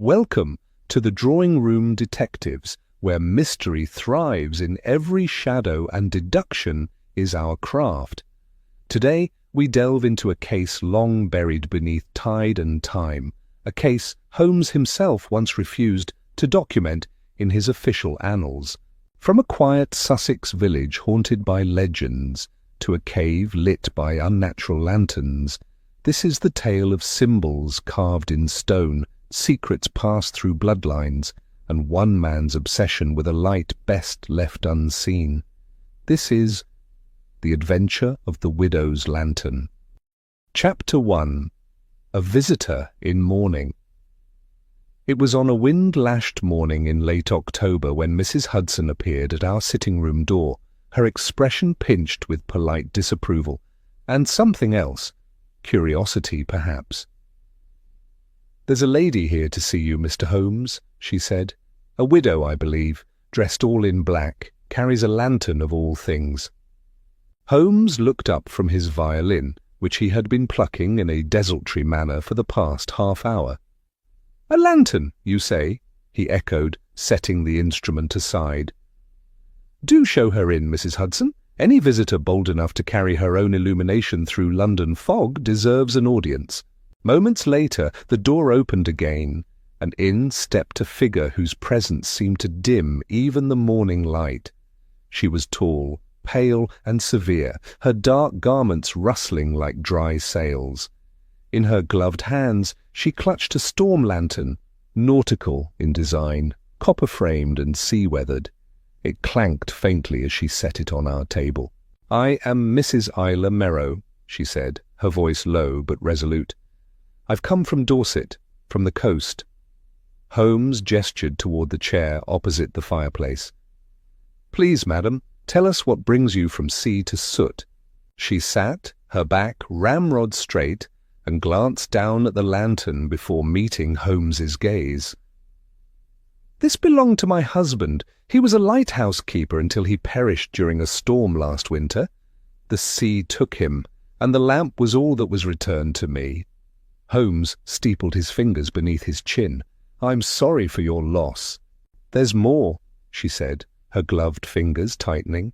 Welcome to the Drawing Room Detectives, where mystery thrives in every shadow and deduction is our craft. Today, we delve into a case long buried beneath tide and time, a case Holmes himself once refused to document in his official annals. From a quiet Sussex village haunted by legends to a cave lit by unnatural lanterns, this is the tale of symbols carved in stone, secrets passed through bloodlines, and one man's obsession with a light best left unseen. This is The Adventure of the Widow's Lantern. Chapter 1. A Visitor in Mourning. It was on a wind-lashed morning in late October when Mrs. Hudson appeared at our sitting-room door, her expression pinched with polite disapproval, and something else, curiosity perhaps. "There's a lady here to see you, Mr. Holmes," she said. "A widow, I believe, dressed all in black, carries a lantern of all things." Holmes looked up from his violin, which he had been plucking in a desultory manner for the past half-hour. "A lantern, you say?" he echoed, setting the instrument aside. "Do show her in, Mrs. Hudson. Any visitor bold enough to carry her own illumination through London fog deserves an audience." Moments later, the door opened again, and in stepped a figure whose presence seemed to dim even the morning light. She was tall, pale, and severe, her dark garments rustling like dry sails. In her gloved hands she clutched a storm lantern, nautical in design, copper-framed and sea-weathered. It clanked faintly as she set it on our table. "I am Mrs. Isla Merrow," she said, her voice low but resolute. "I've come from Dorset, from the coast." Holmes gestured toward the chair opposite the fireplace. "Please, madam, tell us what brings you from sea to soot." She sat, her back ramrod straight, and glanced down at the lantern before meeting Holmes's gaze. "This belonged to my husband. He was a lighthouse keeper until he perished during a storm last winter. The sea took him, and the lamp was all that was returned to me." Holmes steepled his fingers beneath his chin. "I'm sorry for your loss." "There's more," she said, her gloved fingers tightening.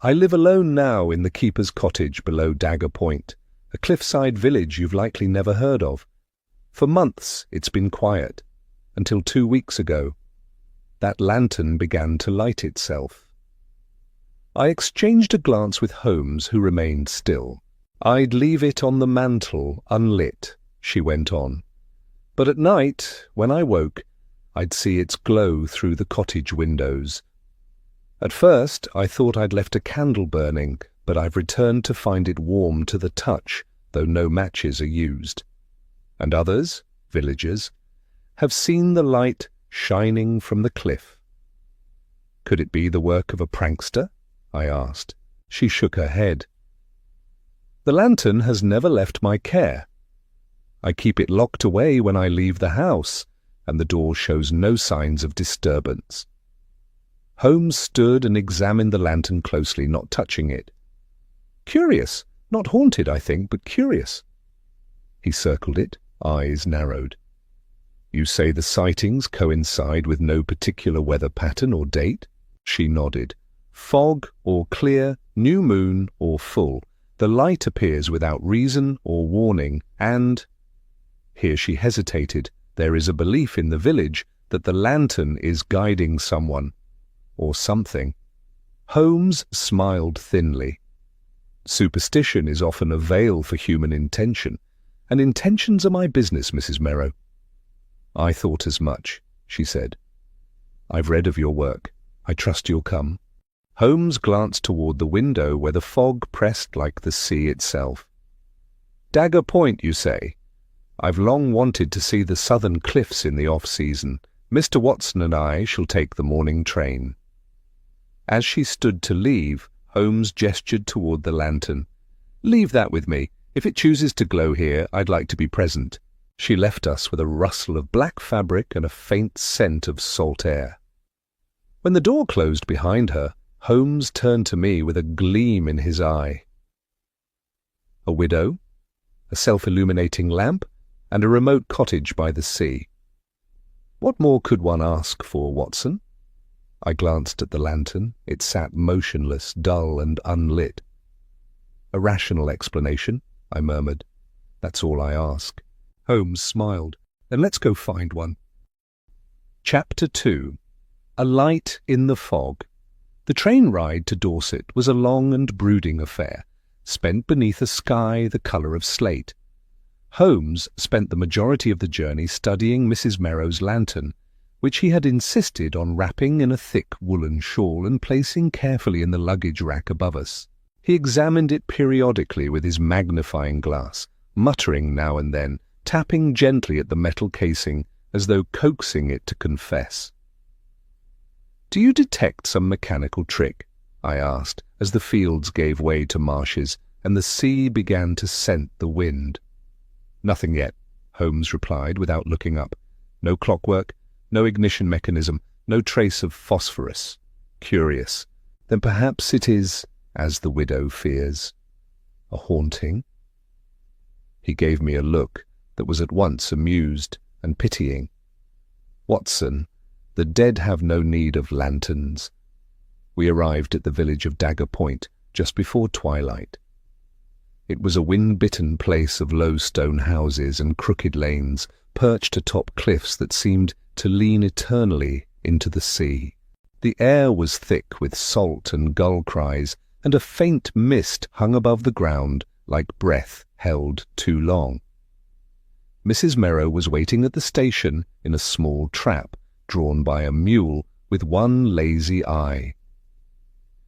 "I live alone now in the keeper's cottage below Dagger Point, a cliffside village you've likely never heard of. For months it's been quiet, until 2 weeks ago. That lantern began to light itself." I exchanged a glance with Holmes, who remained still. "I'd leave it on the mantel, unlit," she went on. "But at night, when I woke, I'd see its glow through the cottage windows. At first, I thought I'd left a candle burning, but I've returned to find it warm to the touch, though no matches are used. And others, villagers, have seen the light shining from the cliff." "Could it be the work of a prankster?" I asked. She shook her head. "The lantern has never left my care. I keep it locked away when I leave the house, and the door shows no signs of disturbance." Holmes stood and examined the lantern closely, not touching it. "Curious. Not haunted, I think, but curious." He circled it, eyes narrowed. "You say the sightings coincide with no particular weather pattern or date?" She nodded. "Fog or clear, new moon or full, the light appears without reason or warning, and—" Here she hesitated. "There is a belief in the village that the lantern is guiding someone, or something." Holmes smiled thinly. "Superstition is often a veil for human intention, and intentions are my business, Mrs. Merrow." "I thought as much," she said. "I've read of your work. I trust you'll come." Holmes glanced toward the window where the fog pressed like the sea itself. "Dagger Point, you say? I've long wanted to see the southern cliffs in the off-season. Mr. Watson and I shall take the morning train." As she stood to leave, Holmes gestured toward the lantern. "Leave that with me. If it chooses to glow here, I'd like to be present." She left us with a rustle of black fabric and a faint scent of salt air. When the door closed behind her, Holmes turned to me with a gleam in his eye. A widow, a self-illuminating lamp, and a remote cottage by the sea. What more could one ask for, Watson? I glanced at the lantern. It sat motionless, dull and unlit. A rational explanation, I murmured. That's all I ask. Holmes smiled. Then let's go find one. Chapter 2. A Light in the Fog. The train ride to Dorset was a long and brooding affair, spent beneath a sky the colour of slate. Holmes spent the majority of the journey studying Mrs. Merrow's lantern, which he had insisted on wrapping in a thick woolen shawl and placing carefully in the luggage rack above us. He examined it periodically with his magnifying glass, muttering now and then, tapping gently at the metal casing as though coaxing it to confess. "Do you detect some mechanical trick?" I asked, as the fields gave way to marshes and the sea began to scent the wind. "Nothing yet," Holmes replied without looking up. "No clockwork, no ignition mechanism, no trace of phosphorus. Curious. Then perhaps it is, as the widow fears, a haunting?" He gave me a look that was at once amused and pitying. "Watson, the dead have no need of lanterns." We arrived at the village of Dagger Point just before twilight. It was a wind-bitten place of low stone houses and crooked lanes, perched atop cliffs that seemed to lean eternally into the sea. The air was thick with salt and gull cries, and a faint mist hung above the ground like breath held too long. Mrs. Merrow was waiting at the station in a small trap, drawn by a mule with one lazy eye.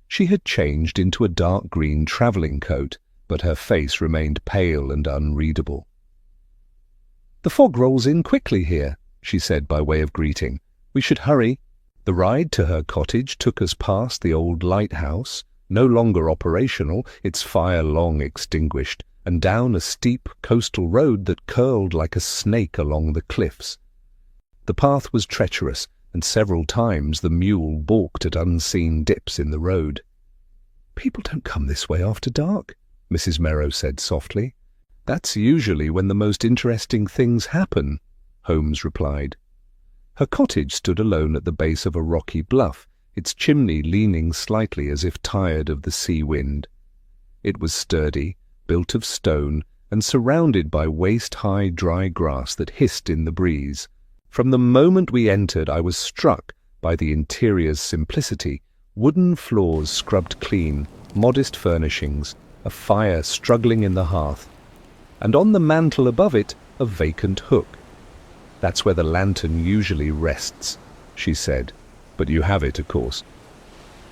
She had changed into a dark green travelling coat, but her face remained pale and unreadable. "The fog rolls in quickly here," she said by way of greeting. "We should hurry." The ride to her cottage took us past the old lighthouse, no longer operational, its fire long extinguished, and down a steep coastal road that curled like a snake along the cliffs. The path was treacherous, and several times the mule balked at unseen dips in the road. "People don't come this way after dark," Mrs. Merrow said softly. "That's usually when the most interesting things happen," Holmes replied. Her cottage stood alone at the base of a rocky bluff, its chimney leaning slightly as if tired of the sea wind. It was sturdy, built of stone, and surrounded by waist-high dry grass that hissed in the breeze. From the moment we entered, I was struck by the interior's simplicity: wooden floors scrubbed clean, modest furnishings, a fire struggling in the hearth, and on the mantel above it a vacant hook. "That's where the lantern usually rests," she said. "But you have it, of course."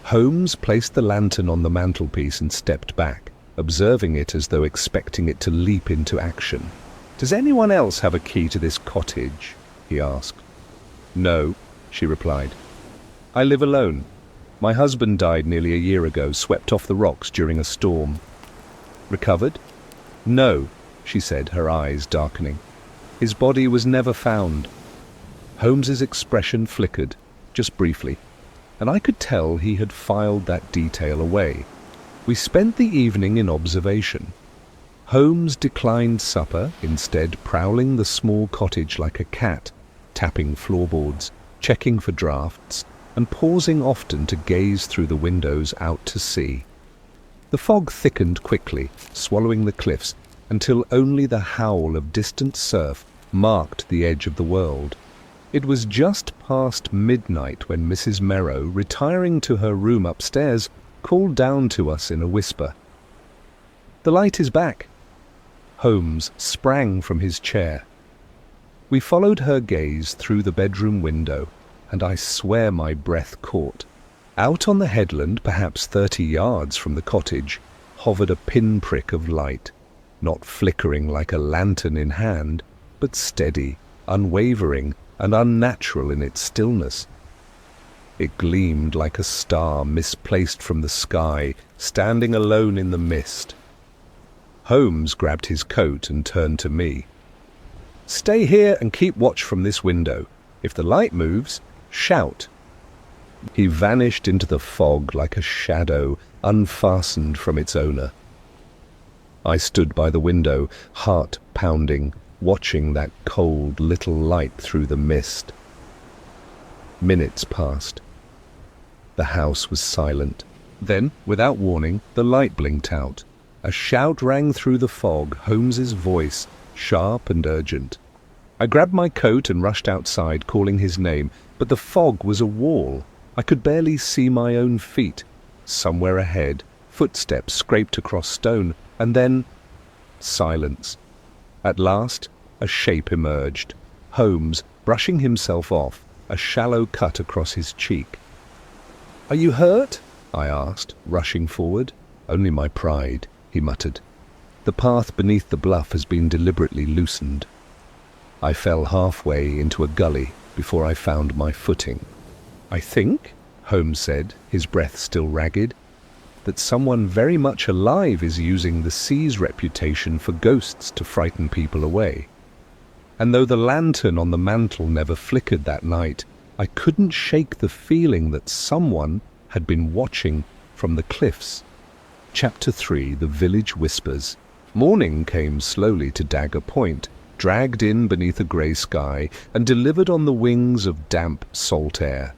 Holmes placed the lantern on the mantelpiece and stepped back, observing it as though expecting it to leap into action. "Does anyone else have a key to this cottage?" he asked. "No," she replied. "I live alone. My husband died nearly a year ago, swept off the rocks during a storm." "Recovered?" "No," she said, her eyes darkening. "His body was never found." Holmes's expression flickered, just briefly, and I could tell he had filed that detail away. We spent the evening in observation. Holmes declined supper, instead prowling the small cottage like a cat, tapping floorboards, checking for drafts, and pausing often to gaze through the windows out to sea. The fog thickened quickly, swallowing the cliffs, until only the howl of distant surf marked the edge of the world. It was just past midnight when Mrs. Merrow, retiring to her room upstairs, called down to us in a whisper. "The light is back." Holmes sprang from his chair. We followed her gaze through the bedroom window, and I swear my breath caught. Out on the headland, perhaps 30 yards from the cottage, hovered a pinprick of light, not flickering like a lantern in hand, but steady, unwavering, and unnatural in its stillness. It gleamed like a star misplaced from the sky, standing alone in the mist. Holmes grabbed his coat and turned to me. "Stay here and keep watch from this window. If the light moves, shout." He vanished into the fog like a shadow unfastened from its owner. I stood by the window, heart pounding, watching that cold little light through the mist. Minutes passed. The house was silent. Then, without warning, the light blinked out. A shout rang through the fog, Holmes's voice, sharp and urgent. I grabbed my coat and rushed outside, calling his name, but the fog was a wall. I could barely see my own feet. Somewhere ahead, footsteps scraped across stone, and then silence. At last, a shape emerged. Holmes, brushing himself off, a shallow cut across his cheek. "Are you hurt?" I asked, rushing forward. "Only my pride," he muttered. "The path beneath the bluff has been deliberately loosened." I fell halfway into a gully before I found my footing. "I think," Holmes said, his breath still ragged, "that someone very much alive is using the sea's reputation for ghosts to frighten people away." And though the lantern on the mantel never flickered that night, I couldn't shake the feeling that someone had been watching from the cliffs. Chapter 3: The Village Whispers. Morning came slowly to Dagger Point, dragged in beneath a grey sky and delivered on the wings of damp, salt air.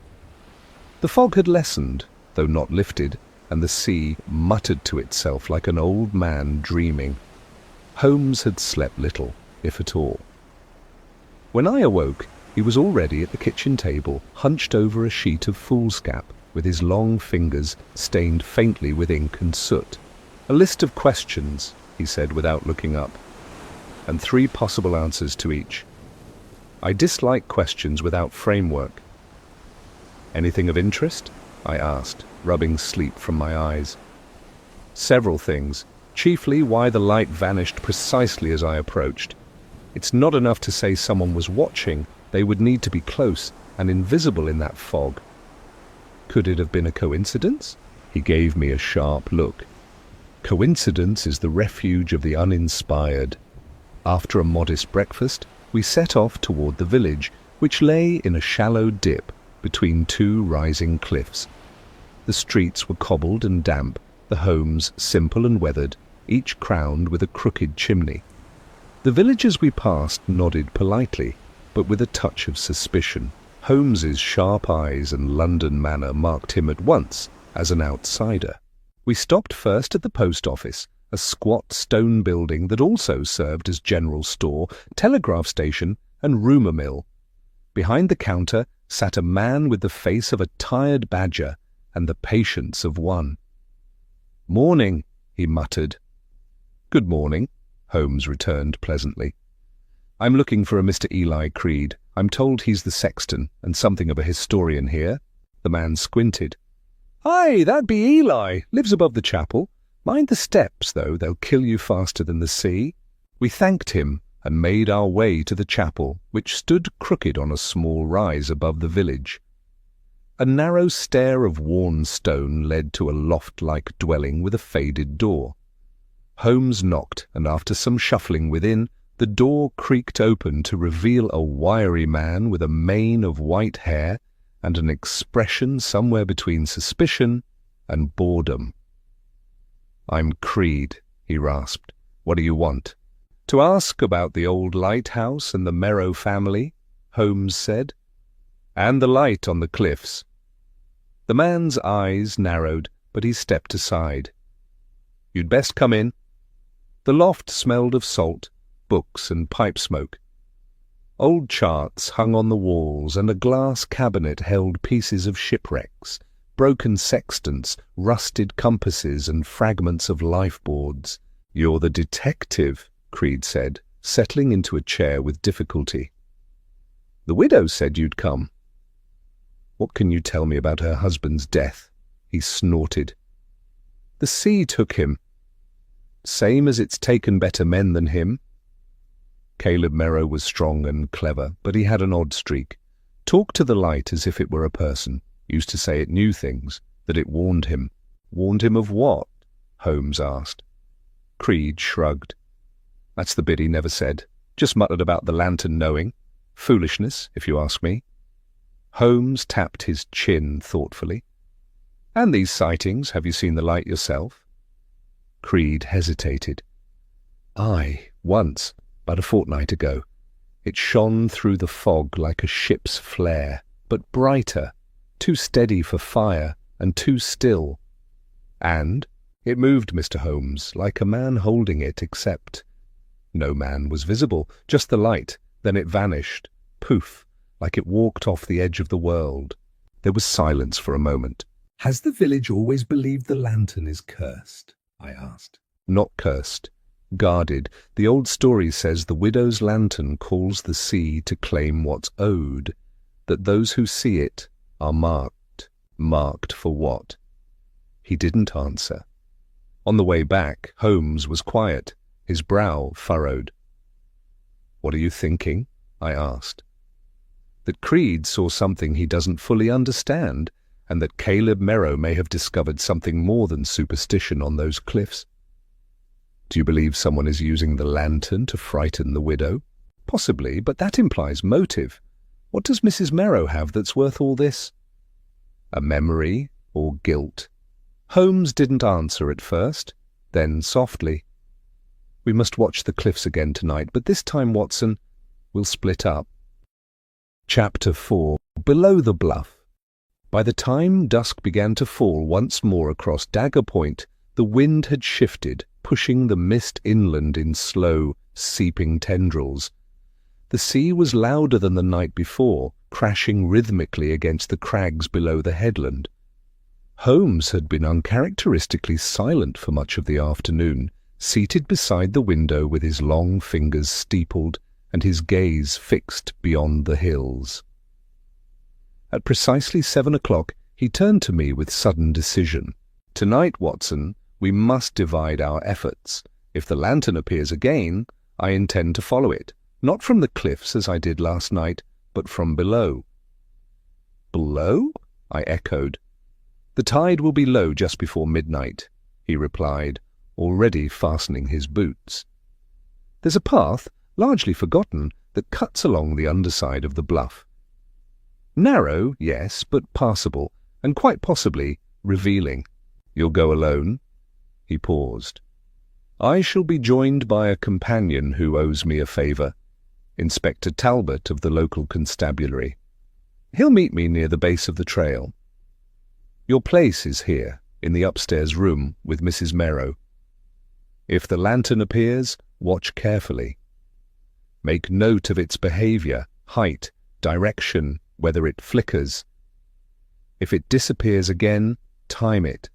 The fog had lessened, though not lifted, and the sea muttered to itself like an old man dreaming. Holmes had slept little, if at all. When I awoke, he was already at the kitchen table, hunched over a sheet of foolscap, with his long fingers stained faintly with ink and soot. "A list of questions," he said without looking up, "and 3 possible answers to each. I dislike questions without framework." "Anything of interest?" I asked, rubbing sleep from my eyes. "Several things, chiefly why the light vanished precisely as I approached. It's not enough to say someone was watching, they would need to be close and invisible in that fog. Could it have been a coincidence?" He gave me a sharp look. "Coincidence is the refuge of the uninspired." After a modest breakfast, we set off toward the village, which lay in a shallow dip between 2 rising cliffs. The streets were cobbled and damp, the homes simple and weathered, each crowned with a crooked chimney. The villagers we passed nodded politely, but with a touch of suspicion. Holmes's sharp eyes and London manner marked him at once as an outsider. We stopped first at the post office, a squat stone building that also served as general store, telegraph station, and rumour mill. Behind the counter sat a man with the face of a tired badger and the patience of one. "Morning," he muttered. "Good morning," Holmes returned pleasantly. "I'm looking for a Mr. Eli Creed. I'm told he's the sexton and something of a historian here." The man squinted. "Aye, that be Eli. Lives above the chapel. Mind the steps, though, they'll kill you faster than the sea." We thanked him and made our way to the chapel, which stood crooked on a small rise above the village. A narrow stair of worn stone led to a loft-like dwelling with a faded door. Holmes knocked, and after some shuffling within, the door creaked open to reveal a wiry man with a mane of white hair and an expression somewhere between suspicion and boredom. "I'm Creed," he rasped. "What do you want?" "To ask about the old lighthouse and the Merrow family," Holmes said. "And the light on the cliffs." The man's eyes narrowed, but he stepped aside. "You'd best come in." The loft smelled of salt, books and pipe smoke. Old charts hung on the walls, and a glass cabinet held pieces of shipwrecks, broken sextants, rusted compasses, and fragments of lifeboards. "You're the detective," Creed said, settling into a chair with difficulty. "The widow said you'd come." "What can you tell me about her husband's death?" He snorted. "The sea took him. Same as it's taken better men than him." Caleb Merrow was strong and clever, but he had an odd streak. Talked to the light as if it were a person. Used to say it knew things, that it warned him. "Warned him of what?" Holmes asked. Creed shrugged. "That's the bit he never said. Just muttered about the lantern knowing. Foolishness, if you ask me." Holmes tapped his chin thoughtfully. "And these sightings, have you seen the light yourself?" Creed hesitated. "Aye, once, about a fortnight ago. It shone through the fog like a ship's flare. but brighter, too steady for fire and too still. And it moved, Mr. Holmes, like a man holding it, except no man was visible, just the light. Then it vanished, poof, like it walked off the edge of the world. There was silence for a moment. "Has the village always believed the lantern is cursed?" I asked. Not cursed, guarded. The old story says the widow's lantern calls the sea to claim what's owed, that those who see it are marked. Marked for what? He didn't answer. On the way back, Holmes was quiet, his brow furrowed. "What are you thinking?" I asked. That Creed saw something he doesn't fully understand, and that Caleb Merrow may have discovered something more than superstition on those cliffs. Do you believe someone is using the lantern to frighten the widow? Possibly, but that implies motive. What does Mrs. Merrow have that's worth all this? A memory or guilt? Holmes didn't answer at first, then softly. "We must watch the cliffs again tonight, but this time, Watson, we'll split up." Chapter 4. Below the Bluff. By the time dusk began to fall once more across Dagger Point, the wind had shifted, pushing the mist inland in slow, seeping tendrils. The sea was louder than the night before, crashing rhythmically against the crags below the headland. Holmes had been uncharacteristically silent for much of the afternoon, seated beside the window with his long fingers steepled and his gaze fixed beyond the hills. At precisely 7 o'clock, he turned to me with sudden decision. "Tonight, Watson, we must divide our efforts. If the lantern appears again, I intend to follow it, not from the cliffs as I did last night, but from below." "Below?" I echoed. "The tide will be low just before midnight," he replied, already fastening his boots. "There's a path, largely forgotten, that cuts along the underside of the bluff. Narrow, yes, but passable, and quite possibly revealing. You'll go alone?" He paused. "I shall be joined by a companion who owes me a favour, Inspector Talbot of the local constabulary. He'll meet me near the base of the trail. Your place is here, in the upstairs room, with Mrs. Merrow. If the lantern appears, watch carefully. Make note of its behaviour, height, direction, whether it flickers. If it disappears again, time it.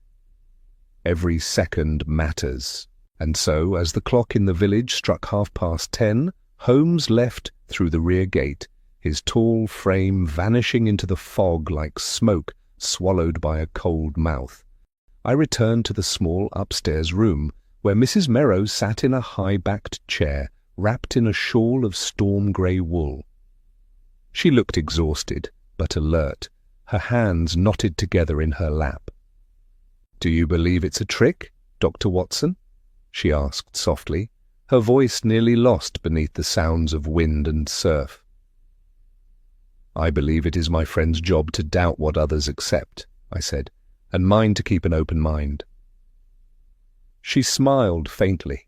Every second matters." And so, as the clock in the village struck 10:30, Holmes left through the rear gate, his tall frame vanishing into the fog like smoke swallowed by a cold mouth. I returned to the small upstairs room, where Mrs. Merrow sat in a high-backed chair, wrapped in a shawl of storm-grey wool. She looked exhausted, but alert, her hands knotted together in her lap. "Do you believe it's a trick, Dr. Watson?" she asked softly, her voice nearly lost beneath the sounds of wind and surf. "I believe it is my friend's job to doubt what others accept," I said, "and mine to keep an open mind." She smiled faintly.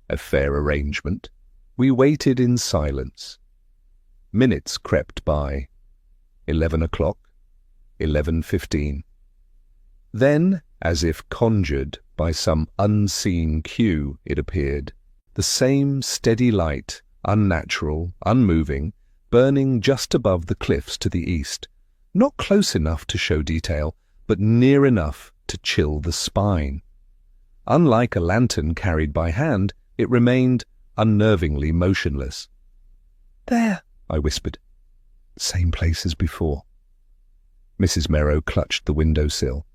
A fair arrangement. We waited in silence. Minutes crept by. 11 o'clock, 11:15. Then, as if conjured by some unseen cue, it appeared. The same steady light, unnatural, unmoving, burning just above the cliffs to the east, not close enough to show detail, but near enough to chill the spine. Unlike a lantern carried by hand, it remained unnervingly motionless. "There," I whispered. "Same place as before." Mrs. Merrow clutched the window-sill.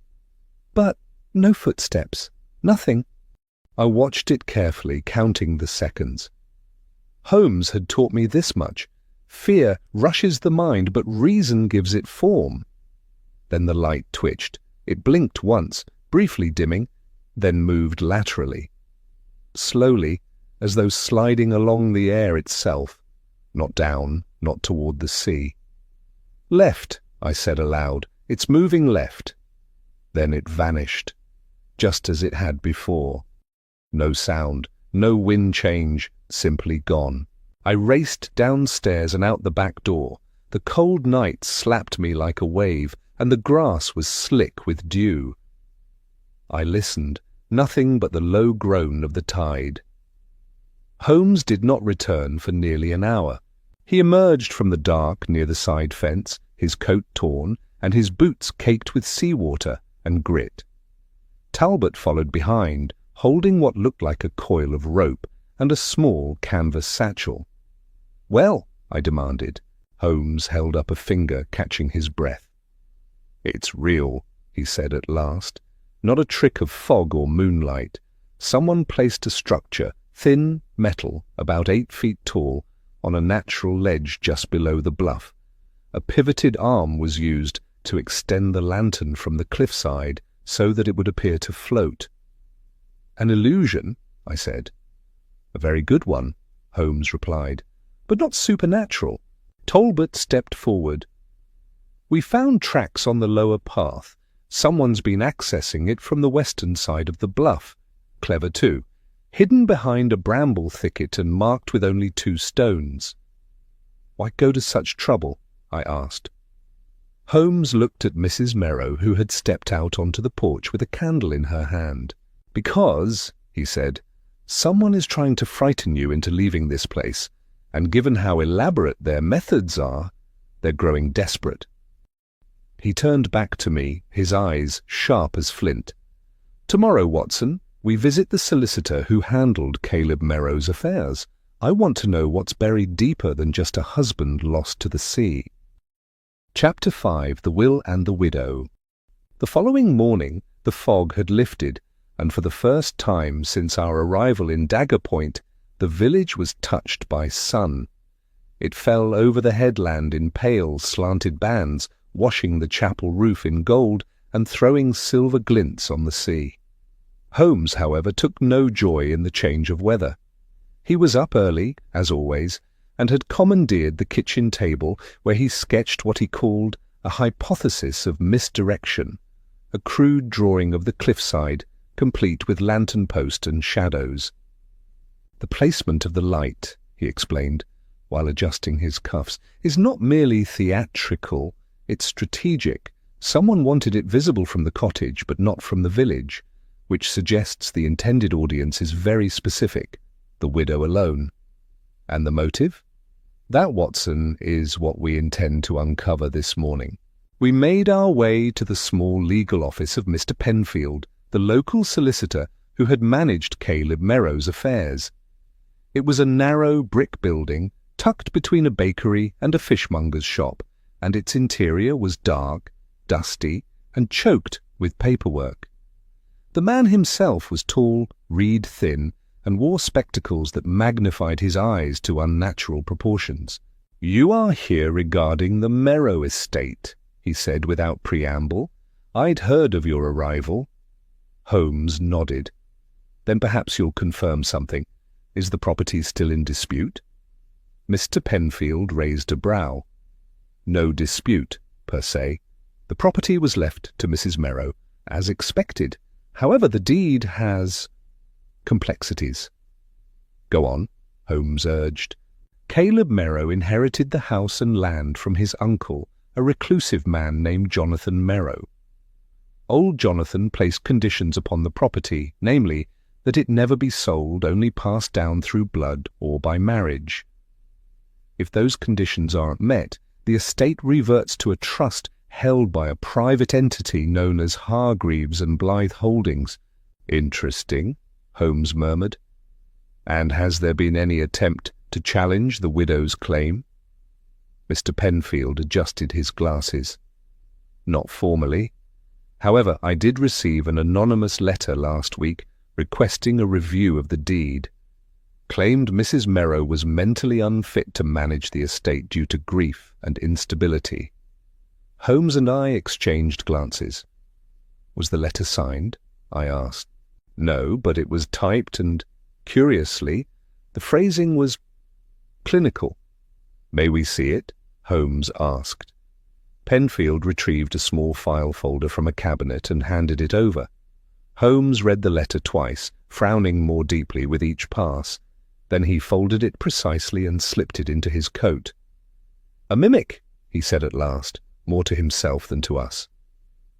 "But no footsteps, nothing." I watched it carefully, counting the seconds. Holmes had taught me this much. Fear rushes the mind, but reason gives it form. Then the light twitched. It blinked once, briefly dimming, then moved laterally. Slowly, as though sliding along the air itself, not down, not toward the sea. "Left," I said aloud. "It's moving left." Then it vanished, just as it had before. No sound, no wind change, simply gone. I raced downstairs and out the back door. The cold night slapped me like a wave, and the grass was slick with dew. I listened, nothing but the low groan of the tide. Holmes did not return for nearly an hour. He emerged from the dark near the side fence, his coat torn, and his boots caked with seawater and grit. Talbot followed behind, holding what looked like a coil of rope and a small canvas satchel. "Well?" I demanded. Holmes held up a finger, catching his breath. "It's real," he said at last. "Not a trick of fog or moonlight. Someone placed a structure, thin metal, about 8 feet tall, on a natural ledge just below the bluff. A pivoted arm was used to extend the lantern from the cliffside so that it would appear to float." "An illusion?" I said. "A very good one," Holmes replied, "but not supernatural." Talbot stepped forward. "We found tracks on the lower path. Someone's been accessing it from the western side of the bluff. Clever too. Hidden behind a bramble thicket and marked with only 2 stones." "Why go to such trouble?" I asked. Holmes looked at Mrs. Merrow, who had stepped out onto the porch with a candle in her hand. "Because," he said, "someone is trying to frighten you into leaving this place, and given how elaborate their methods are, they're growing desperate." He turned back to me, his eyes sharp as flint. "Tomorrow, Watson, we visit the solicitor who handled Caleb Merrow's affairs. I want to know what's buried deeper than just a husband lost to the sea." Chapter 5: The Will and the Widow. The following morning the fog had lifted, and for the first time since our arrival in Dagger Point, the village was touched by sun. It fell over the headland in pale, slanted bands, washing the chapel roof in gold and throwing silver glints on the sea. Holmes, however, took no joy in the change of weather. He was up early, as always, and had commandeered the kitchen table where he sketched what he called a hypothesis of misdirection, a crude drawing of the cliffside, complete with lantern post and shadows. "The placement of the light," he explained, while adjusting his cuffs, "is not merely theatrical, it's strategic. Someone wanted it visible from the cottage, but not from the village, which suggests the intended audience is very specific, the widow alone. And the motive? That, Watson, is what we intend to uncover this morning." We made our way to the small legal office of Mr. Penfield, the local solicitor who had managed Caleb Merrow's affairs. It was a narrow brick building tucked between a bakery and a fishmonger's shop, and its interior was dark, dusty, and choked with paperwork. The man himself was tall, reed-thin, and wore spectacles that magnified his eyes to unnatural proportions. "You are here regarding the Merrow estate," he said without preamble. "I'd heard of your arrival." Holmes nodded. "Then perhaps you'll confirm something. Is the property still in dispute?" Mr. Penfield raised a brow. "No dispute, per se. The property was left to Mrs. Merrow, as expected. However, the deed has complexities." "Go on," Holmes urged. "Caleb Merrow inherited the house and land from his uncle, a reclusive man named Jonathan Merrow. Old Jonathan placed conditions upon the property, namely, that it never be sold, only passed down through blood or by marriage. If those conditions aren't met, the estate reverts to a trust held by a private entity known as Hargreaves and Blythe Holdings." "Interesting," Holmes murmured. "And has there been any attempt to challenge the widow's claim?" Mr. Penfield adjusted his glasses. "Not formally. However, I did receive an anonymous letter last week requesting a review of the deed. Claimed Mrs. Merrow was mentally unfit to manage the estate due to grief and instability." Holmes and I exchanged glances. "Was the letter signed?" I asked. "No, but it was typed and, curiously, the phrasing was clinical." "May we see it?" Holmes asked. Penfield retrieved a small file folder from a cabinet and handed it over. Holmes read the letter twice, frowning more deeply with each pass. Then he folded it precisely and slipped it into his coat. "A mimic," he said at last, more to himself than to us.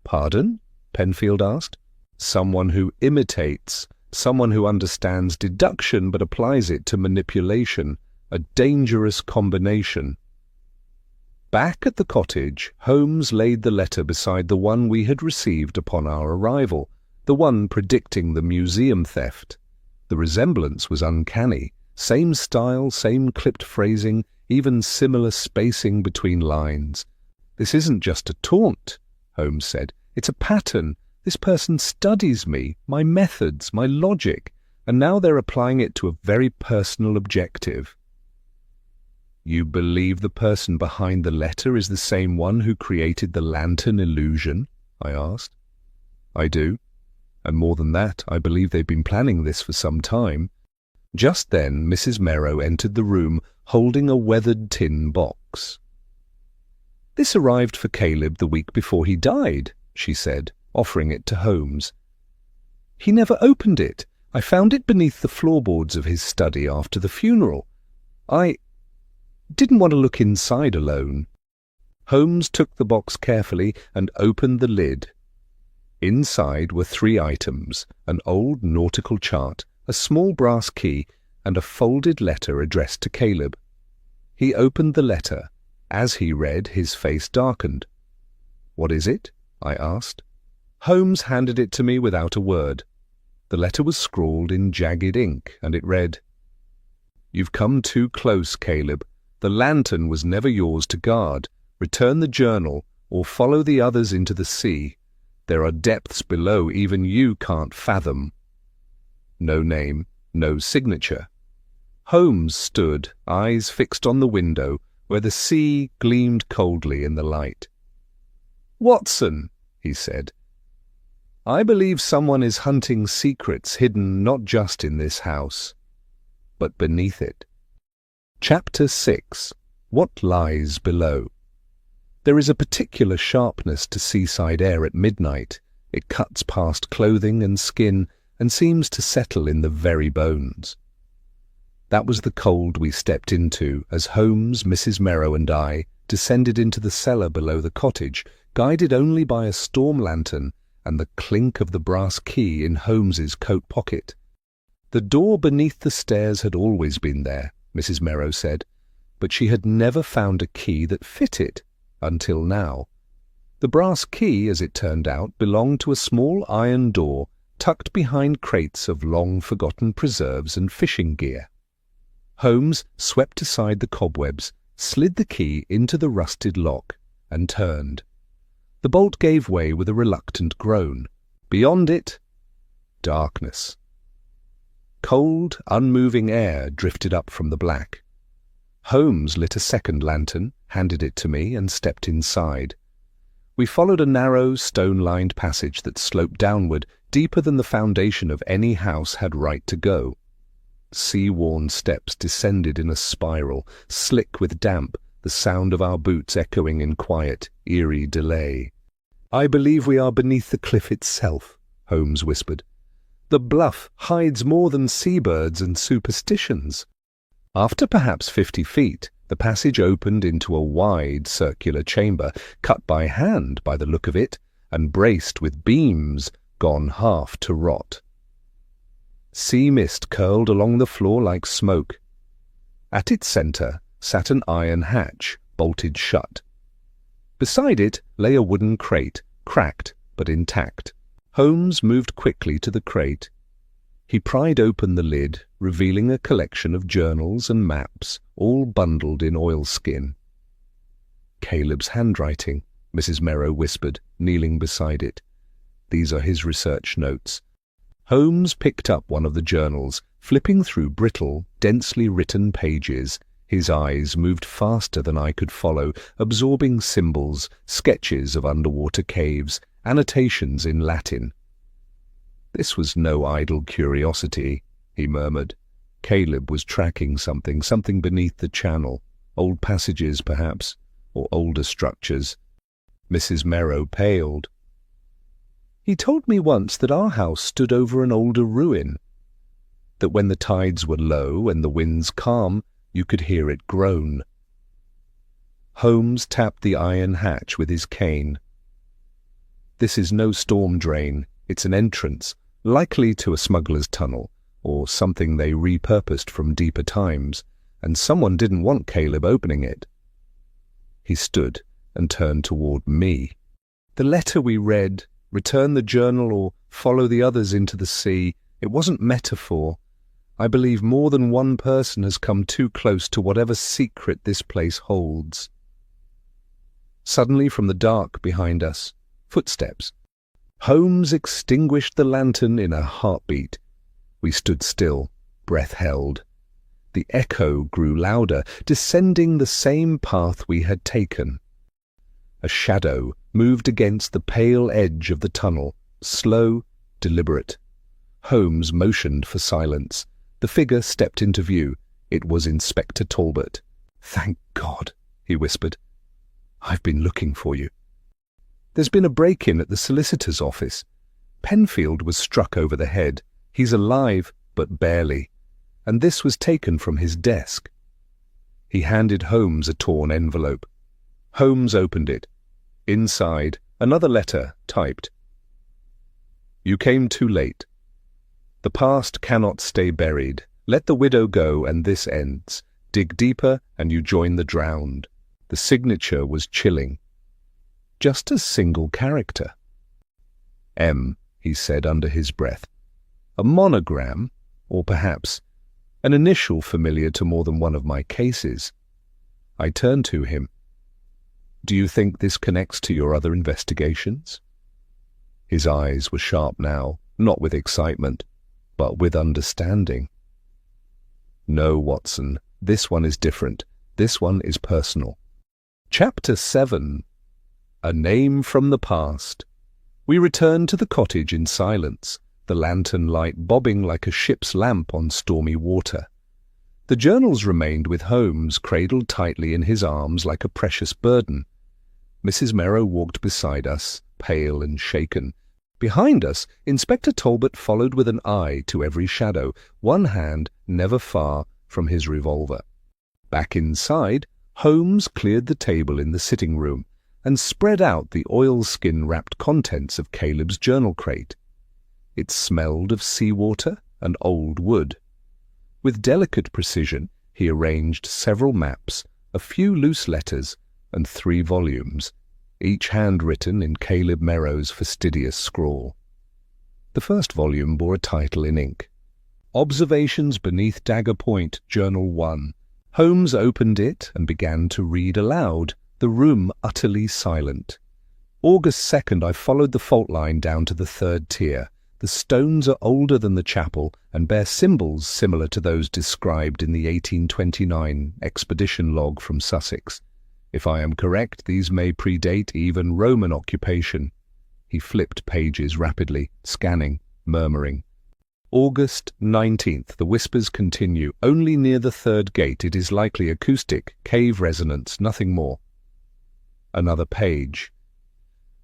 Pardon? Penfield asked. Someone who imitates, someone who understands deduction but applies it to manipulation, a dangerous combination. Back at the cottage, Holmes laid the letter beside the one we had received upon our arrival, the one predicting the museum theft. The resemblance was uncanny. Same style, same clipped phrasing, even similar spacing between lines. This isn't just a taunt, Holmes said. It's a pattern. This person studies me, my methods, my logic, and now they're applying it to a very personal objective. You believe the person behind the letter is the same one who created the lantern illusion? I asked. I do. And more than that, I believe they've been planning this for some time. Just then, Mrs. Merrow entered the room, holding a weathered tin box. This arrived for Caleb the week before he died, she said, offering it to Holmes. He never opened it. I found it beneath the floorboards of his study after the funeral. I didn't want to look inside alone. Holmes took the box carefully and opened the lid. Inside were 3 items, an old nautical chart, a small brass key, and a folded letter addressed to Caleb. He opened the letter. As he read, his face darkened. What is it? I asked. Holmes handed it to me without a word. The letter was scrawled in jagged ink, and it read, You've come too close, Caleb. The lantern was never yours to guard. Return the journal, or follow the others into the sea. There are depths below even you can't fathom. No name, no signature. Holmes stood, eyes fixed on the window, where the sea gleamed coldly in the light. Watson, he said, I believe someone is hunting secrets hidden not just in this house, but beneath it. Chapter 6. What Lies Below. There is a particular sharpness to seaside air at midnight. It cuts past clothing and skin and seems to settle in the very bones. That was the cold we stepped into as Holmes, Mrs. Merrow and I descended into the cellar below the cottage, guided only by a storm lantern and the clink of the brass key in Holmes's coat pocket. The door beneath the stairs had always been there, Mrs. Merrow said, but she had never found a key that fitted until now. The brass key, as it turned out, belonged to a small iron door tucked behind crates of long-forgotten preserves and fishing gear. Holmes swept aside the cobwebs, slid the key into the rusted lock, and turned. The bolt gave way with a reluctant groan. Beyond it, darkness. Cold, unmoving air drifted up from the black. Holmes lit a second lantern, handed it to me, and stepped inside. We followed a narrow, stone-lined passage that sloped downward, deeper than the foundation of any house had right to go. Sea-worn steps descended in a spiral, slick with damp, the sound of our boots echoing in quiet, eerie delay. I believe we are beneath the cliff itself, Holmes whispered. The bluff hides more than seabirds and superstitions. After perhaps 50 feet, the passage opened into a wide circular chamber, cut by hand by the look of it, and braced with beams gone half to rot. Sea mist curled along the floor like smoke. At its centre sat an iron hatch, bolted shut. Beside it lay a wooden crate, cracked but intact. Holmes moved quickly to the crate. He pried open the lid, revealing a collection of journals and maps, all bundled in oilskin. Caleb's handwriting, Mrs. Merrow whispered, kneeling beside it. These are his research notes. Holmes picked up one of the journals, flipping through brittle, densely written pages. His eyes moved faster than I could follow, absorbing symbols, sketches of underwater caves, annotations in Latin. This was no idle curiosity, he murmured. Caleb was tracking something beneath the channel. Old passages, perhaps, or older structures. Mrs. Merrow paled. He told me once that our house stood over an older ruin, that when the tides were low and the winds calm, you could hear it groan. Holmes tapped the iron hatch with his cane. "This is no storm drain. It's an entrance, likely to a smuggler's tunnel, or something they repurposed from deeper times, and someone didn't want Caleb opening it." He stood and turned toward me. "The letter we read, return the journal or follow the others into the sea, it wasn't metaphor. I believe more than one person has come too close to whatever secret this place holds." Suddenly from the dark behind us, footsteps. Holmes extinguished the lantern in a heartbeat. We stood still, breath held. The echo grew louder, descending the same path we had taken. A shadow moved against the pale edge of the tunnel, slow, deliberate. Holmes motioned for silence. The figure stepped into view. It was Inspector Talbot. "Thank God," he whispered. "I've been looking for you." "There's been a break-in at the solicitor's office. Penfield was struck over the head. He's alive, but barely. And this was taken from his desk." He handed Holmes a torn envelope. Holmes opened it. Inside, another letter, typed. "You came too late. The past cannot stay buried. Let the widow go, and this ends. Dig deeper, and you join the drowned." The signature was chilling. Just a single character. "M," he said under his breath. "A monogram, or perhaps an initial familiar to more than one of my cases." I turned to him. "Do you think this connects to your other investigations?" His eyes were sharp now, not with excitement, but with understanding. "No, Watson, this one is different. This one is personal." Chapter 7. A Name from the Past. We returned to the cottage in silence, the lantern light bobbing like a ship's lamp on stormy water. The journals remained with Holmes, cradled tightly in his arms like a precious burden. Mrs. Merrow walked beside us, pale and shaken. Behind us, Inspector Talbot followed with an eye to every shadow, one hand never far from his revolver. Back inside, Holmes cleared the table in the sitting room and spread out the oilskin-wrapped contents of Caleb's journal crate. It smelled of seawater and old wood. With delicate precision, he arranged several maps, a few loose letters, and 3 volumes, each handwritten in Caleb Merrow's fastidious scrawl. The first volume bore a title in ink. Observations Beneath Dagger Point, Journal 1. Holmes opened it and began to read aloud, the room utterly silent. August 2nd, I followed the fault line down to the 3rd tier. The stones are older than the chapel and bear symbols similar to those described in the 1829 expedition log from Sussex. If I am correct, these may predate even Roman occupation. He flipped pages rapidly, scanning, murmuring. August 19th, the whispers continue. Only near the 3rd gate. It is likely acoustic, cave resonance, nothing more. Another page.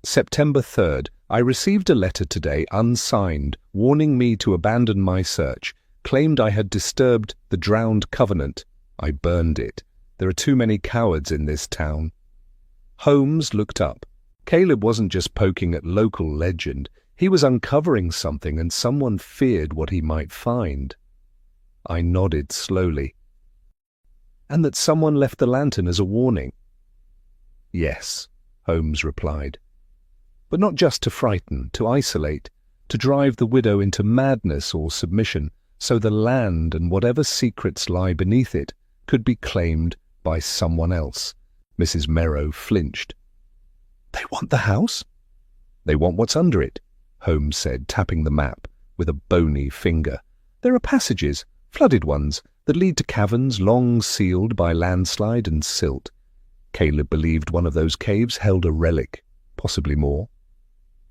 September 3rd, I received a letter today, unsigned, warning me to abandon my search. Claimed I had disturbed the drowned covenant. I burned it. There are too many cowards in this town. Holmes looked up. Caleb wasn't just poking at local legend. He was uncovering something, and someone feared what he might find. I nodded slowly. "And that someone left the lantern as a warning?" "Yes," Holmes replied. "But not just to frighten, to isolate, to drive the widow into madness or submission, so the land and whatever secrets lie beneath it could be claimed by someone else." Mrs. Merrow flinched. "They want the house?" "They want what's under it," Holmes said, tapping the map with a bony finger. "There are passages, flooded ones, that lead to caverns long sealed by landslide and silt. Caleb believed one of those caves held a relic, possibly more."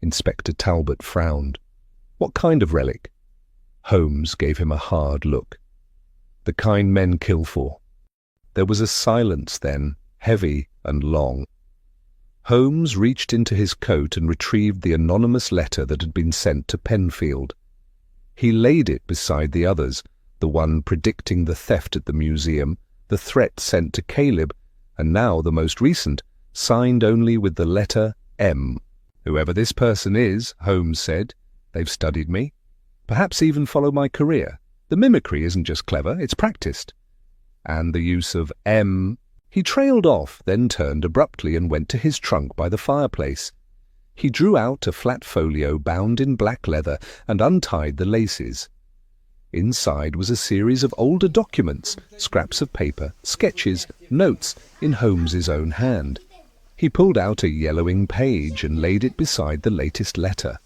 Inspector Talbot frowned. "What kind of relic?" Holmes gave him a hard look. "The kind men kill for." There was a silence then, heavy and long. Holmes reached into his coat and retrieved the anonymous letter that had been sent to Penfield. He laid it beside the others, the one predicting the theft at the museum, the threat sent to Caleb, and now the most recent, signed only with the letter M. "Whoever this person is," Holmes said, "they've studied me. Perhaps even follow my career. The mimicry isn't just clever, it's practiced. And the use of M." He trailed off, then turned abruptly and went to his trunk by the fireplace. He drew out a flat folio bound in black leather and untied the laces. Inside was a series of older documents, scraps of paper, sketches, notes in Holmes's own hand. He pulled out a yellowing page and laid it beside the latest letter.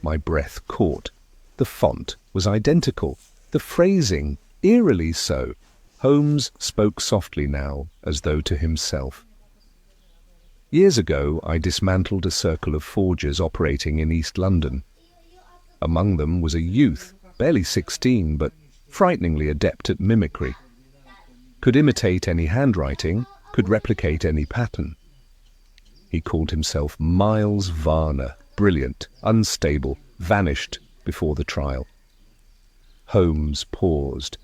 My breath caught. The font was identical, the phrasing eerily so. Holmes spoke softly now, as though to himself. "Years ago, I dismantled a circle of forgers operating in East London. Among them was a youth, barely 16, but frighteningly adept at mimicry. Could imitate any handwriting, could replicate any pattern. He called himself Miles Varner, brilliant, unstable, vanished before the trial." Holmes paused,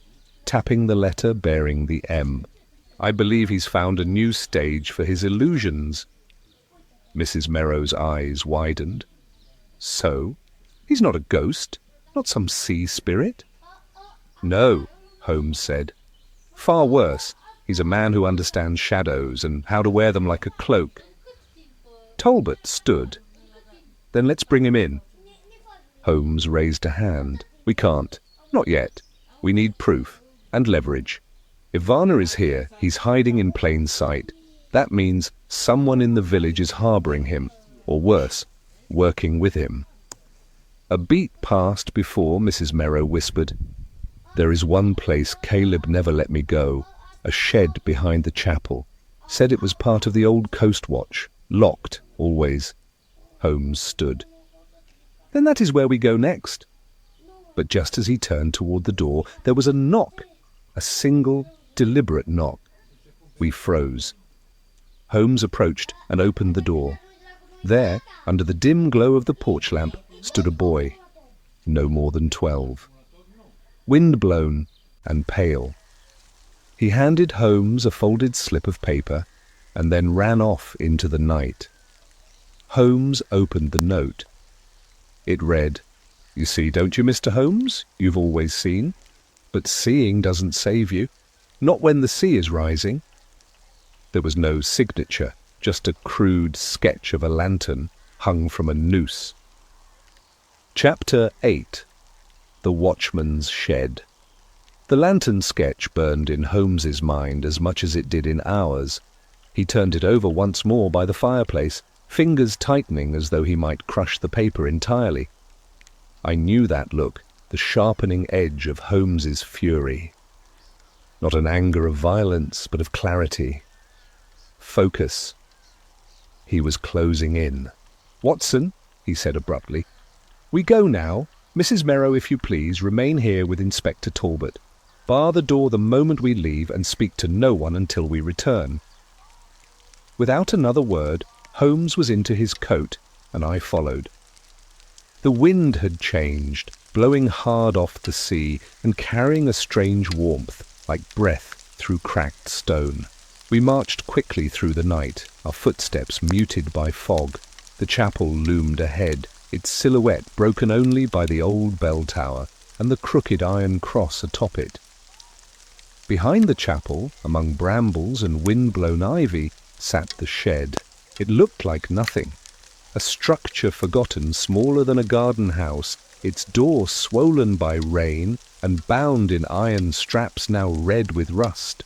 tapping the letter bearing the M. "I believe he's found a new stage for his illusions." Mrs. Merrow's eyes widened. "So? He's not a ghost? Not some sea spirit?" "No," Holmes said. "Far worse. He's a man who understands shadows and how to wear them like a cloak." Talbot stood. "Then let's bring him in." Holmes raised a hand. "We can't. Not yet. We need proof. And leverage. If Varner is here, he's hiding in plain sight. That means someone in the village is harboring him, or worse, working with him." A beat passed before Mrs. Merrow whispered, "There is one place Caleb never let me go, a shed behind the chapel. Said it was part of the old coast watch, locked always." Holmes stood. "Then that is where we go next." But just as he turned toward the door, there was a knock, a single, deliberate knock. We froze. Holmes approached and opened the door. There, under the dim glow of the porch lamp, stood a boy, no more than 12. Wind-blown and pale. He handed Holmes a folded slip of paper and then ran off into the night. Holmes opened the note. It read, "You see, don't you, Mr. Holmes? You've always seen. But seeing doesn't save you. Not when the sea is rising." There was no signature, just a crude sketch of a lantern hung from a noose. Chapter 8. The Watchman's Shed. The lantern sketch burned in Holmes's mind as much as it did in ours. He turned it over once more by the fireplace, fingers tightening as though he might crush the paper entirely. I knew that look, the sharpening edge of Holmes's fury. Not an anger of violence, but of clarity. Focus. He was closing in. "Watson," he said abruptly, "we go now. Mrs. Merrow, if you please, remain here with Inspector Talbot. Bar the door the moment we leave and speak to no one until we return." Without another word, Holmes was into his coat, and I followed. The wind had changed, blowing hard off the sea and carrying a strange warmth, like breath through cracked stone. We marched quickly through the night, our footsteps muted by fog. The chapel loomed ahead, its silhouette broken only by the old bell tower and the crooked iron cross atop it. Behind the chapel, among brambles and wind-blown ivy, sat the shed. It looked like nothing. A structure forgotten, smaller than a garden house, its door swollen by rain and bound in iron straps now red with rust.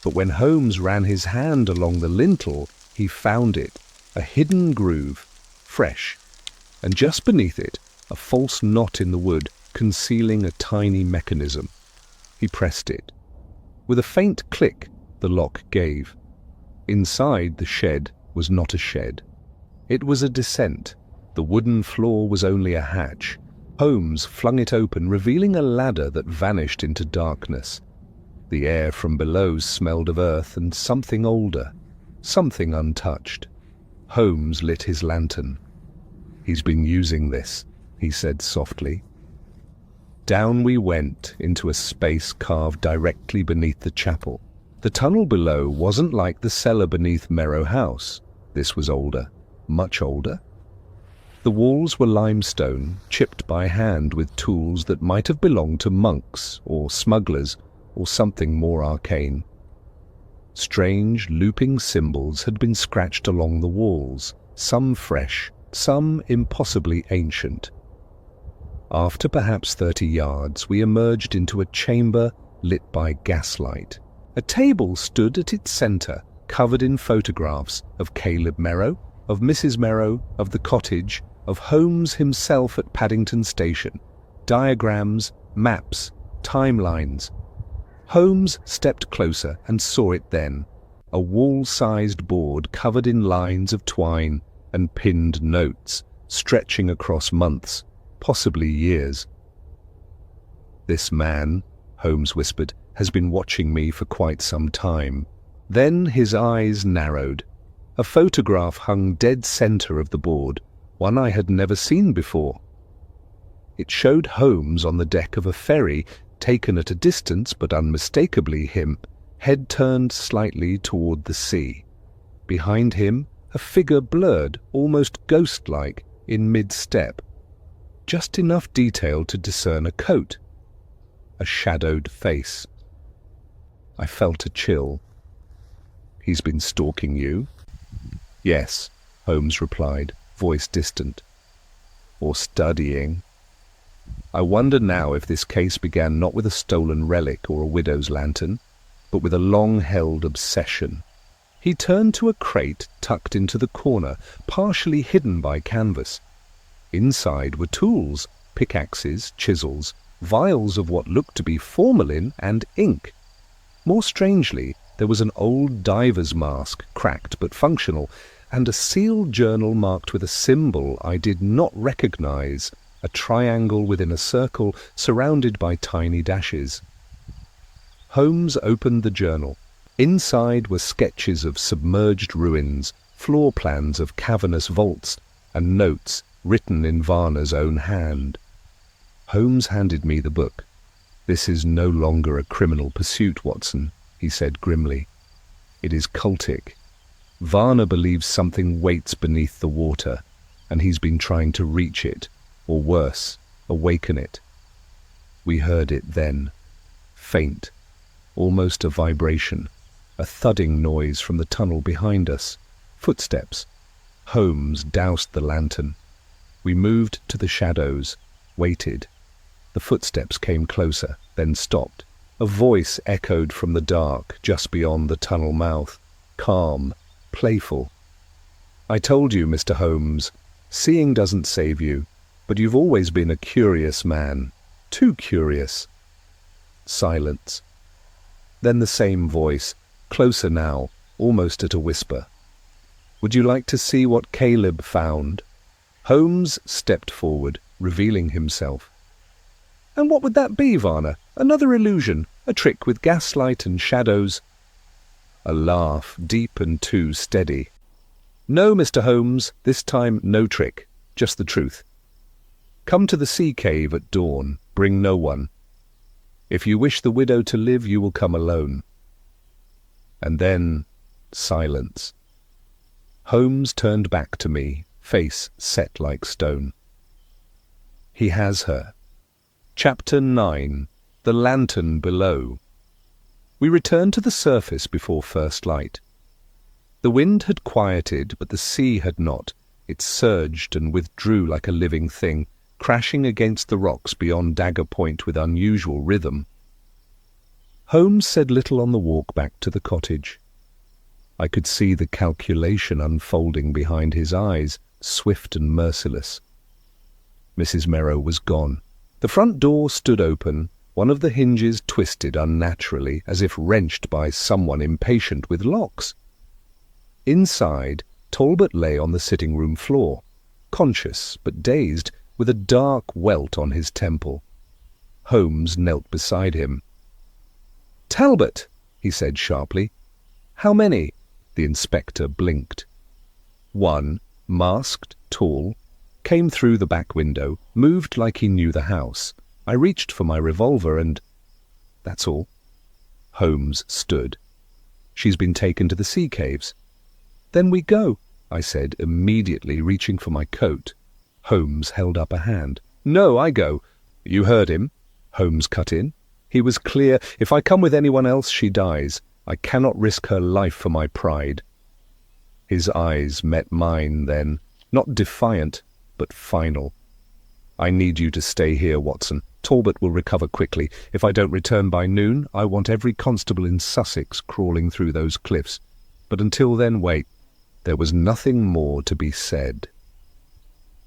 But when Holmes ran his hand along the lintel, he found it, a hidden groove, fresh, and just beneath it, a false knot in the wood, concealing a tiny mechanism. He pressed it. With a faint click, the lock gave. Inside the shed was not a shed. It was a descent. The wooden floor was only a hatch. Holmes flung it open, revealing a ladder that vanished into darkness. The air from below smelled of earth and something older, something untouched. Holmes lit his lantern. "He's been using this," he said softly. Down we went into a space carved directly beneath the chapel. The tunnel below wasn't like the cellar beneath Merrow House. This was older, much older. The walls were limestone, chipped by hand with tools that might have belonged to monks or smugglers or something more arcane. Strange, looping symbols had been scratched along the walls, some fresh, some impossibly ancient. After perhaps 30 yards, we emerged into a chamber lit by gaslight. A table stood at its centre, covered in photographs of Caleb Merrow, of Mrs. Merrow, of the cottage, of Holmes himself at Paddington Station, diagrams, maps, timelines. Holmes stepped closer and saw it then, a wall-sized board covered in lines of twine and pinned notes, stretching across months, possibly years. "This man," Holmes whispered, "has been watching me for quite some time." Then his eyes narrowed. A photograph hung dead center of the board, one I had never seen before. It showed Holmes on the deck of a ferry, taken at a distance but unmistakably him, head turned slightly toward the sea. Behind him, a figure blurred, almost ghost-like, in mid-step. Just enough detail to discern a coat, a shadowed face. I felt a chill. "He's been stalking you?" "Yes," Holmes replied, voice distant. "Or studying." I wonder now if this case began not with a stolen relic or a widow's lantern, but with a long-held obsession. He turned to a crate tucked into the corner, partially hidden by canvas. Inside were tools, pickaxes, chisels, vials of what looked to be formalin and ink. More strangely, there was an old diver's mask, cracked but functional, and a sealed journal marked with a symbol I did not recognize, a triangle within a circle surrounded by tiny dashes. Holmes opened the journal. Inside were sketches of submerged ruins, floor plans of cavernous vaults, and notes written in Varner's own hand. Holmes handed me the book. "This is no longer a criminal pursuit, Watson," he said grimly. "It is cultic. Varner believes something waits beneath the water, and he's been trying to reach it, or worse, awaken it." We heard it then. Faint, almost a vibration, a thudding noise from the tunnel behind us. Footsteps. Holmes doused the lantern. We moved to the shadows, waited. The footsteps came closer, then stopped. A voice echoed from the dark just beyond the tunnel mouth, calm, playful. "I told you, Mr. Holmes, seeing doesn't save you, but you've always been a curious man. Too curious." Silence. Then the same voice, closer now, almost at a whisper. "Would you like to see what Caleb found?" Holmes stepped forward, revealing himself. "And what would that be, Varner? Another illusion, a trick with gaslight and shadows?" A laugh, deep and too steady. "No, Mr. Holmes, this time no trick, just the truth. Come to the sea cave at dawn, bring no one. If you wish the widow to live, you will come alone." And then silence. Holmes turned back to me, face set like stone. He has her. Chapter 9. The Lantern Below. We returned to the surface before first light. The wind had quieted, but the sea had not. It surged and withdrew like a living thing, crashing against the rocks beyond Dagger Point with unusual rhythm. Holmes said little on the walk back to the cottage. I could see the calculation unfolding behind his eyes, swift and merciless. Mrs. Merrow was gone. The front door stood open, one of the hinges twisted unnaturally, as if wrenched by someone impatient with locks. Inside, Talbot lay on the sitting-room floor, conscious but dazed, with a dark welt on his temple. Holmes knelt beside him. "Talbot," he said sharply. "How many?" The inspector blinked. One, masked, tall, came through the back window, moved like he knew the house. I reached for my revolver and... that's all. Holmes stood. She's been taken to the sea caves. Then we go, I said, immediately reaching for my coat. Holmes held up a hand. No, I go. You heard him, Holmes cut in. He was clear. If I come with anyone else, she dies. I cannot risk her life for my pride. His eyes met mine then, not defiant, but final. I need you to stay here, Watson. Talbot will recover quickly. If I don't return by noon, I want every constable in Sussex crawling through those cliffs. But until then, wait. There was nothing more to be said.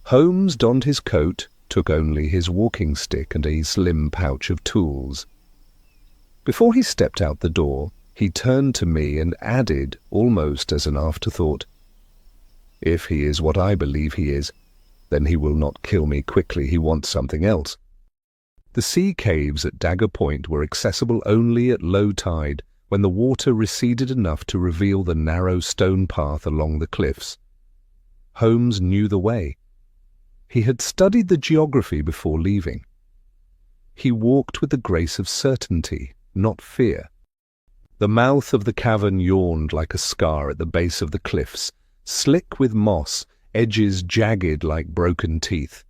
Holmes donned his coat, took only his walking stick and a slim pouch of tools. Before he stepped out the door, he turned to me and added, almost as an afterthought, "If he is what I believe he is, then he will not kill me quickly. He wants something else." The sea caves at Dagger Point were accessible only at low tide, when the water receded enough to reveal the narrow stone path along the cliffs. Holmes knew the way. He had studied the geography before leaving. He walked with the grace of certainty, not fear. The mouth of the cavern yawned like a scar at the base of the cliffs, slick with moss, edges jagged like broken teeth.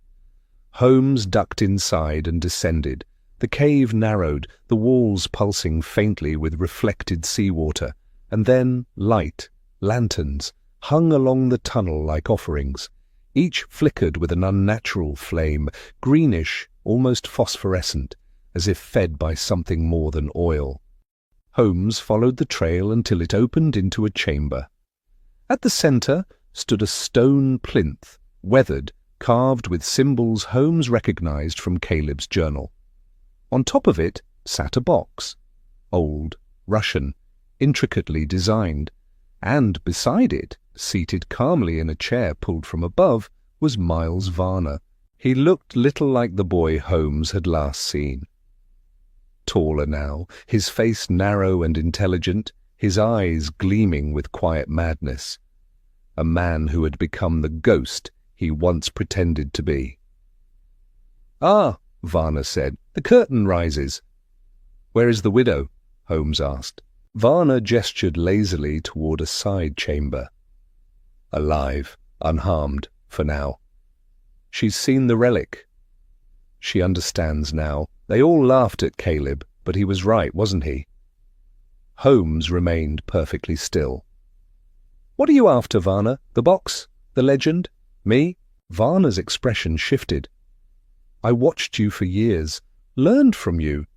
Holmes ducked inside and descended. The cave narrowed, the walls pulsing faintly with reflected seawater, and then light, lanterns, hung along the tunnel like offerings. Each flickered with an unnatural flame, greenish, almost phosphorescent, as if fed by something more than oil. Holmes followed the trail until it opened into a chamber. At the centre stood a stone plinth, weathered, carved with symbols Holmes recognized from Caleb's journal. On top of it sat a box, old, Russian, intricately designed, and beside it, seated calmly in a chair pulled from above, was Miles Varner. He looked little like the boy Holmes had last seen. Taller now, his face narrow and intelligent, his eyes gleaming with quiet madness. A man who had become the ghost he once pretended to be. "Ah," Varner said, "the curtain rises." "Where is the widow?" Holmes asked. Varner gestured lazily toward a side chamber. "Alive, unharmed, for now. She's seen the relic. She understands now. They all laughed at Caleb, but he was right, wasn't he?" Holmes remained perfectly still. "What are you after, Varner? The box? The legend? Me?" Varner's expression shifted. "I watched you for years, learned from you.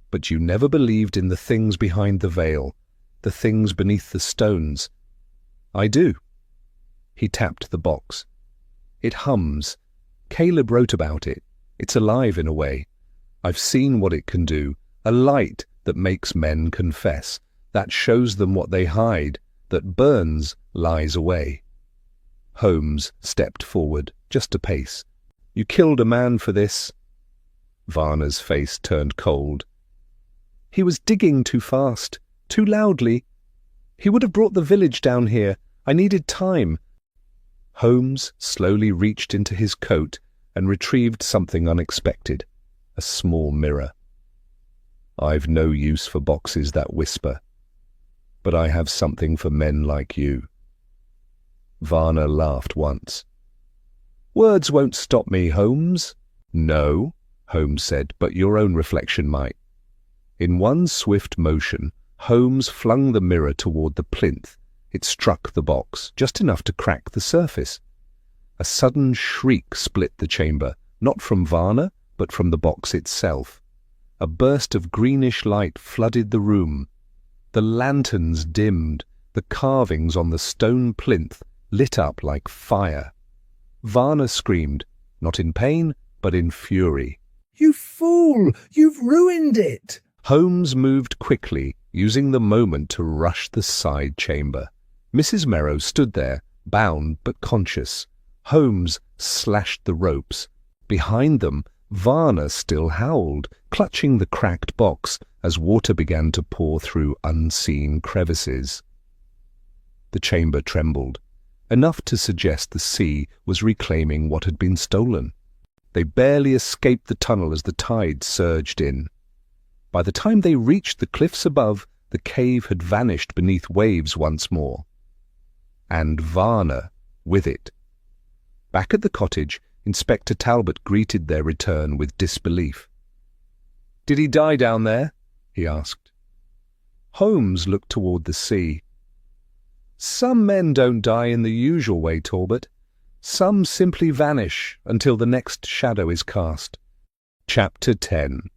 But you never believed in the things behind the veil, the things beneath the stones. I do." He tapped the box. "It hums. Caleb wrote about it. It's alive in a way. I've seen what it can do, a light that makes men confess, that shows them what they hide, that burns lies away." Holmes stepped forward, just a pace. "You killed a man for this." Varner's face turned cold. "He was digging too fast, too loudly. He would have brought the village down here. I needed time." Holmes slowly reached into his coat and retrieved something unexpected, a small mirror. "I've no use for boxes that whisper, but I have something for men like you." Varner laughed once. "Words won't stop me, Holmes." "No," Holmes said, "but your own reflection might." In one swift motion, Holmes flung the mirror toward the plinth. It struck the box, just enough to crack the surface. A sudden shriek split the chamber, not from Varner, but from the box itself. A burst of greenish light flooded the room. The lanterns dimmed, the carvings on the stone plinth lit up like fire. Varner screamed, not in pain, but in fury. "You fool! You've ruined it!" Holmes moved quickly, using the moment to rush the side chamber. Mrs. Merrow stood there, bound but conscious. Holmes slashed the ropes. Behind them, Varner still howled, clutching the cracked box as water began to pour through unseen crevices. The chamber trembled, enough to suggest the sea was reclaiming what had been stolen. They barely escaped the tunnel as the tide surged in. By the time they reached the cliffs above, the cave had vanished beneath waves once more. And Varna with it. Back at the cottage, Inspector Talbot greeted their return with disbelief. "Did he die down there?" he asked. Holmes looked toward the sea. "Some men don't die in the usual way, Talbot. Some simply vanish until the next shadow is cast." Chapter 10.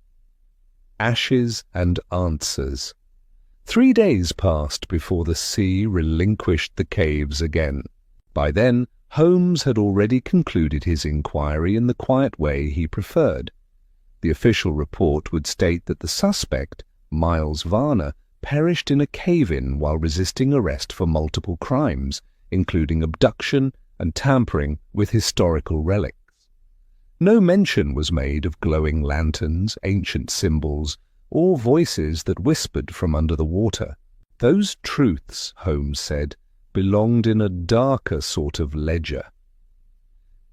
Ashes and Answers. 3 days passed before the sea relinquished the caves again. By then, Holmes had already concluded his inquiry in the quiet way he preferred. The official report would state that the suspect, Miles Varner, perished in a cave-in while resisting arrest for multiple crimes, including abduction and tampering with historical relics. No mention was made of glowing lanterns, ancient symbols, or voices that whispered from under the water. Those truths, Holmes said, belonged in a darker sort of ledger.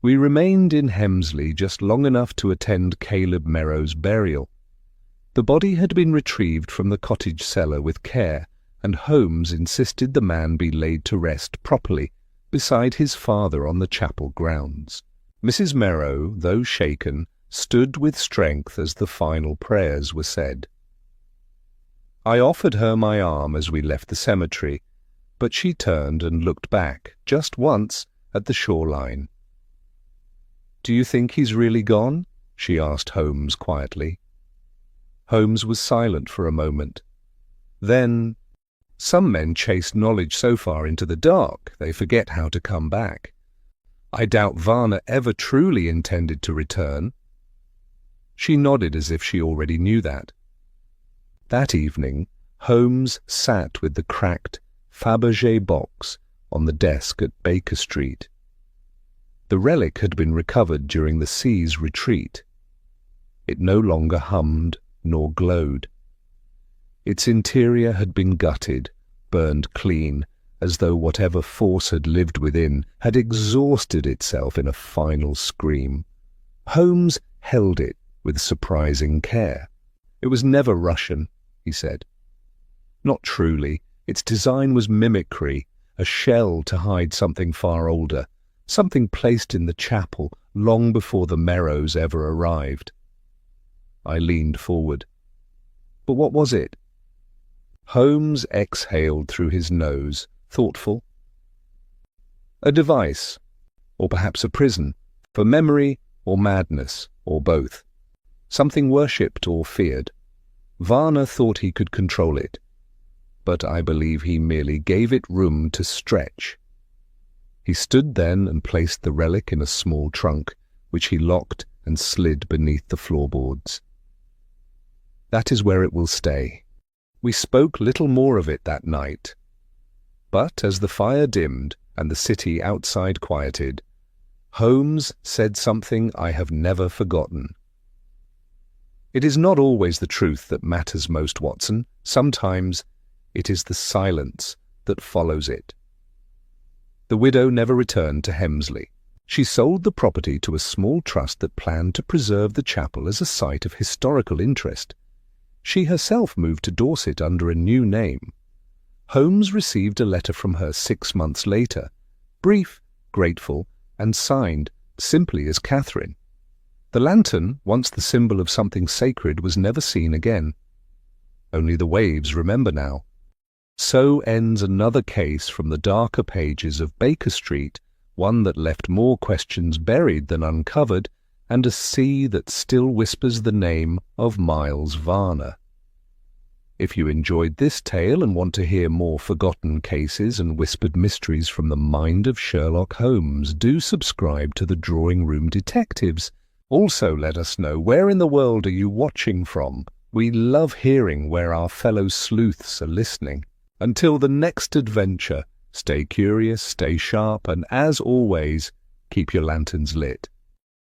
We remained in Hemsley just long enough to attend Caleb Merrow's burial. The body had been retrieved from the cottage cellar with care, and Holmes insisted the man be laid to rest properly beside his father on the chapel grounds. Mrs. Merrow, though shaken, stood with strength as the final prayers were said. I offered her my arm as we left the cemetery, but she turned and looked back, just once, at the shoreline. "Do you think he's really gone?" she asked Holmes quietly. Holmes was silent for a moment. Then, "Some men chase knowledge so far into the dark they forget how to come back. I doubt Varner ever truly intended to return." She nodded as if she already knew that. That evening, Holmes sat with the cracked Fabergé box on the desk at Baker Street. The relic had been recovered during the sea's retreat. It no longer hummed nor glowed. Its interior had been gutted, burned clean, as though whatever force had lived within had exhausted itself in a final scream. Holmes held it with surprising care. "It was never Russian," he said. "Not truly. Its design was mimicry, a shell to hide something far older, something placed in the chapel long before the Merrows ever arrived." I leaned forward. "But what was it?" Holmes exhaled through his nose, thoughtful. "A device, or perhaps a prison, for memory or madness, or both. Something worshipped or feared. Varner thought he could control it, but I believe he merely gave it room to stretch." He stood then and placed the relic in a small trunk, which he locked and slid beneath the floorboards. "That is where it will stay." We spoke little more of it that night. But as the fire dimmed and the city outside quieted, Holmes said something I have never forgotten. "It is not always the truth that matters most, Watson. Sometimes it is the silence that follows it." The widow never returned to Hemsley. She sold the property to a small trust that planned to preserve the chapel as a site of historical interest. She herself moved to Dorset under a new name. Holmes received a letter from her 6 months later, brief, grateful, and signed simply as Catherine. The lantern, once the symbol of something sacred, was never seen again. Only the waves remember now. So ends another case from the darker pages of Baker Street, one that left more questions buried than uncovered, and a sea that still whispers the name of Miles Varner. If you enjoyed this tale and want to hear more forgotten cases and whispered mysteries from the mind of Sherlock Holmes, do subscribe to the Drawing Room Detectives. Also let us know, where in the world are you watching from? We love hearing where our fellow sleuths are listening. Until the next adventure, stay curious, stay sharp, and as always, keep your lanterns lit.